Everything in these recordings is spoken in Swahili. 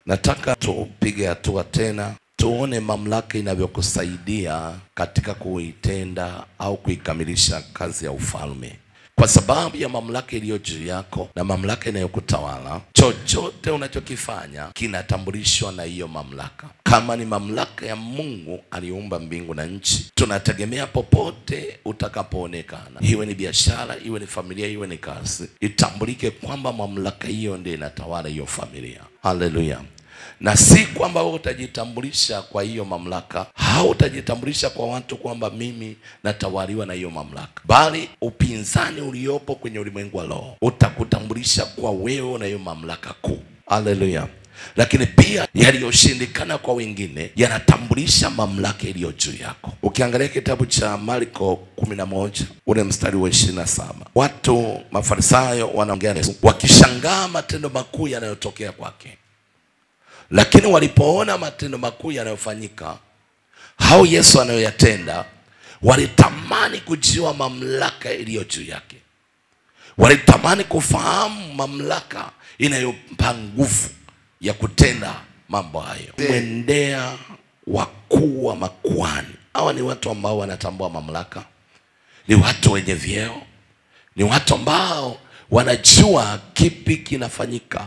Nataka tupige hatua tena, tuone mamlaka inavyokusaidia katika kuitenda au kuikamilisha kazi ya ufalme. Kwa sababu ya mamlaka iliyo juu yako na mamlaka inayokutawala, chochote unachokifanya kinatambulishwa na hiyo mamlaka. Kama ni mamlaka ya Mungu aliumba mbingu na nchi, tunategemea popote utakapoonekana, iwe ni biashara, iwe ni familia, iwe ni kazi, itambulike kwamba mamlaka hiyo ndiyo inatawala hiyo familia. Haleluya. Na si kwamba wewe utajitambulisha kwa hiyo mamlaka, au utajitambulisha kwa watu kwamba mimi natawaliwa na hiyo mamlaka, bali upinzani uliopo kwenye ulimwengu wa roho utakutambulisha kwa wewe na hiyo mamlaka kuu. Haleluya. Lakini pia yaliyoshindikana kwa wengine yanatambulisha mamlaka iliyo juu yako. Ukiangalia kitabu cha Marko 11 ule mstari wa 27, watu Mafarisayo wanaongea wakishangaa matendo makuu yanayotokea kwake. Lakini walipoona matendo makuu yanayofanyika au Yesu anayoyatenda, walitamani kujua mamlaka iliyo juu yake. Walitamani kufahamu mamlaka inayompa nguvu ya kutenda mambo hayo. Mwendea wakuu wa makuhani. Hawa ni watu ambao wanatambua mamlaka, ni watu wenye vyeo, ni watu ambao wanajua kipi kinafanyika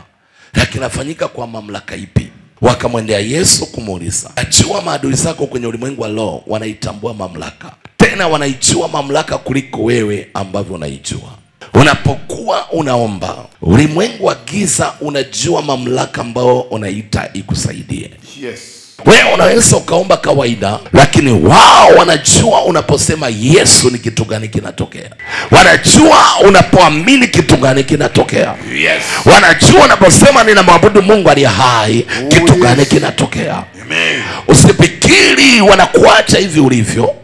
na kinafanyika kwa mamlaka ipi. Wakamwendea Yesu kumuuliza, ajua maadui zako kwenye ulimwengu wa roho wanaitambua mamlaka, tena wanaijua mamlaka kuliko wewe ambavyo unaijua. Unapokuwa unaomba, ulimwengu wa giza unajua mamlaka ambao unaita ikusaidie. Yes. Wewe unaweza ukaomba kawaida, lakini wao wanajua unaposema Yesu ni kitu gani kinatokea. Wanajua unapoamini kitu gani kinatokea. Yes. Wanajua unaposema ninamwabudu Mungu aliye hai, kitu gani kinatokea. Amen. Usifikiri wanakuacha hivi ulivyo.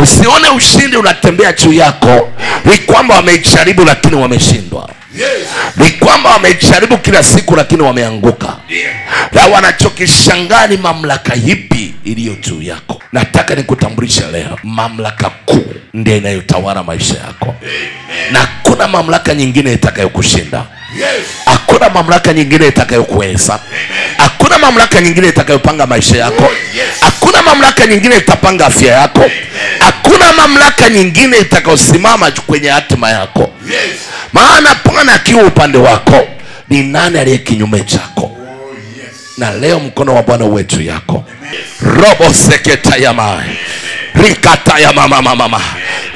Usione ushindi unatembea juu yako ni kwamba wamejaribu lakini wameshindwa. Yes. Ni kwamba wamejaribu kila siku lakini wameanguka. Yeah. Na wanachokishangaa ni mamlaka ipi iliyo juu yako. Nataka nikutambulishe leo, mamlaka kuu ndiyo inayotawala maisha yako. Amen. Na hakuna mamlaka nyingine itakayokushinda. Yes. Hakuna mamlaka nyingine itakayokuweza. Hakuna mamlaka nyingine itakayopanga maisha yako. Hakuna mamlaka nyingine itapanga afya yako. Hakuna mamlaka nyingine itakayosimama kwenye hatima yako. Yes. Maana Bwana akiwa upande wako, ni nani aliye kinyume chako? Yes. Na leo mkono wa Bwana uwe juu yako. Robo seketa ya mai, rikata ya mama.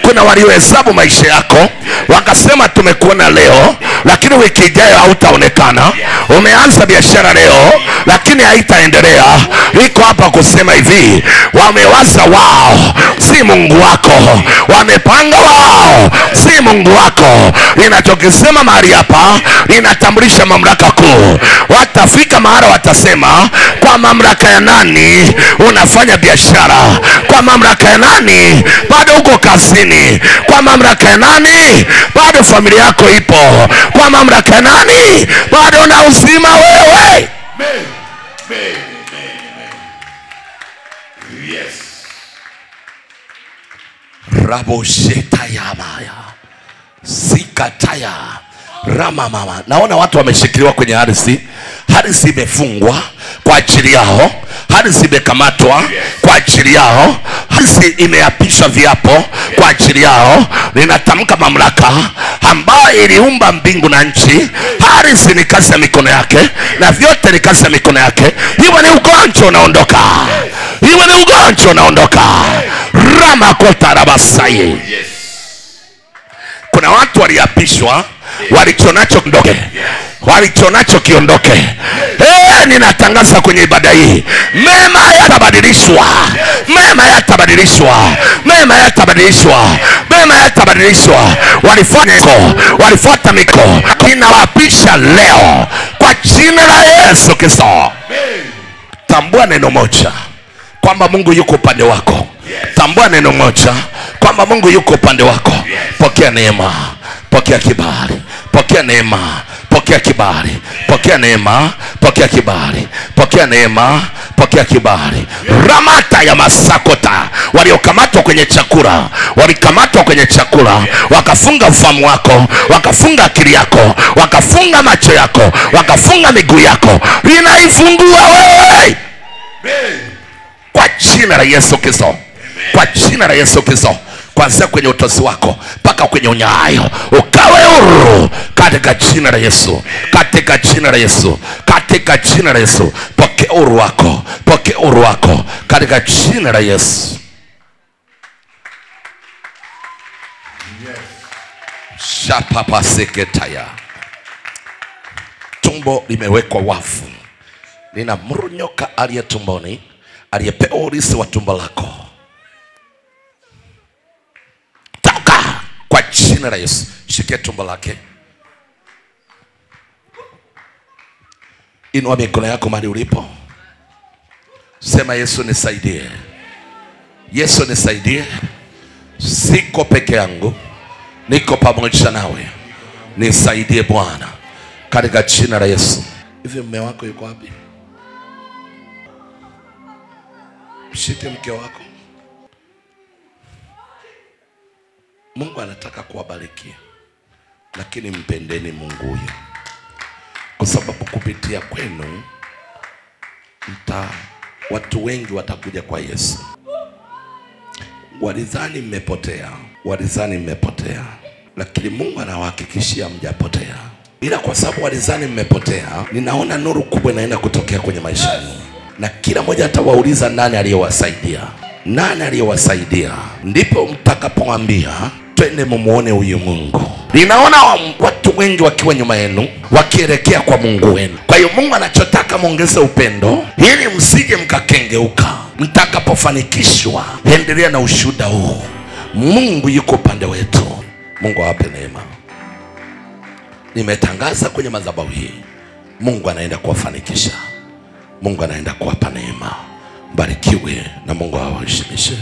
Kuna waliohesabu maisha yako wakasema tumekuona leo lakini wiki ijayo hautaonekana. Umeanza biashara leo lakini haitaendelea. Niko hapa kusema hivi, wamewaza wao si Mungu wako, wamepanga wao si Mungu wako. Ninachokisema mahali hapa ninatambulisha mamlaka kuu. Watafika mahali watasema, kwa mamlaka ya nani unafanya biashara? Kwa mamlaka ya nani bado uko kazini? Kwa mamlaka ya nani bado familia yako ipo? Kwa mamlaka ya nani bado una uzima wewe? Yes. Rabosheta ya maya sikataya rama mama. Naona watu wameshikiliwa kwenye ardhi. Ardhi imefungwa kwa ajili yao. Ardhi imekamatwa kwa ajili yao. Ardhi imeapishwa viapo kwa ajili yao. Ninatamka mamlaka ambayo iliumba mbingu na nchi. Ardhi ni kazi ya mikono yake na vyote ni kazi ya mikono yake. Iwe ni ugonjwa unaondoka. Iwe ni ugonjwa unaondoka. Rama kota rabasaye. Kuna watu waliapishwa, walichonacho kondoke, walichonacho kiondoke. Ninatangaza kwenye ibada hii, mema yatabadilishwa, mema yatabadilishwa, mema yatabadilishwa, mema yatabadilishwa. Walifuata miko, ninawapisha leo kwa jina la Yesu Kristo. Tambua neno moja, kwamba Mungu yuko upande wako. Tambua neno moja, kwamba Mungu yuko upande wako. Pokea neema, pokea kibali, pokea neema, pokea kibali, pokea neema, pokea kibali, pokea neema. pokea kibali. Ramata ya masakota, waliokamatwa kwenye chakula, walikamatwa kwenye chakula, wakafunga ufahamu wako, wakafunga akili yako, wakafunga macho yako, wakafunga miguu yako, linaifungua wewe kwa jina la Yesu Kristo. Kwa jina la Yesu Kristo, kuanzia kwenye utosi wako mpaka kwenye unyayo, ukawe huru katika jina la Yesu, katika jina la Yesu, katika jina la Yesu. Pokea uhuru wako, pokea uhuru wako katika jina la Yesu. Shapapa seketaya. Tumbo limewekwa wafu. Ninamuru nyoka aliye tumboni, aliyepewa urithi wa tumbo lako, toka kwa jina la Yesu. Shike tumbo lake. Inua mikono yako mahali ulipo. Sema, Yesu nisaidie. Yesu nisaidie. Siko peke yangu, niko pamoja nawe. Nisaidie Bwana katika jina la Yesu. Hivi mume wako yuko wapi? Mshike mke wako. Mungu anataka kuwabariki, lakini mpendeni Mungu huyo, kwa sababu kupitia kwenu watu wengi watakuja kwa Yesu. Walizani mmepotea, walizani mmepotea, lakini Mungu anawahakikishia mjapotea. Ila kwa sababu walizani mmepotea, ninaona nuru kubwa inaenda kutokea kwenye maisha yenu, na kila mmoja atawauliza nani aliyowasaidia, nani aliyowasaidia. Ndipo mtakapomwambia twende mumuone huyu Mungu. Ninaona watu wengi wakiwa nyuma yenu wakielekea kwa Mungu wenu. Kwa hiyo Mungu anachotaka muongeze upendo ili msije mkakengeuka. Mtakapofanikishwa, endelea na ushuhuda huu. Mungu yuko upande wetu. Mungu awape neema. Nimetangaza kwenye madhabahu hii, Mungu anaenda kuwafanikisha. Mungu anaenda kuwapa neema. Mbarikiwe na Mungu awaheshimishe.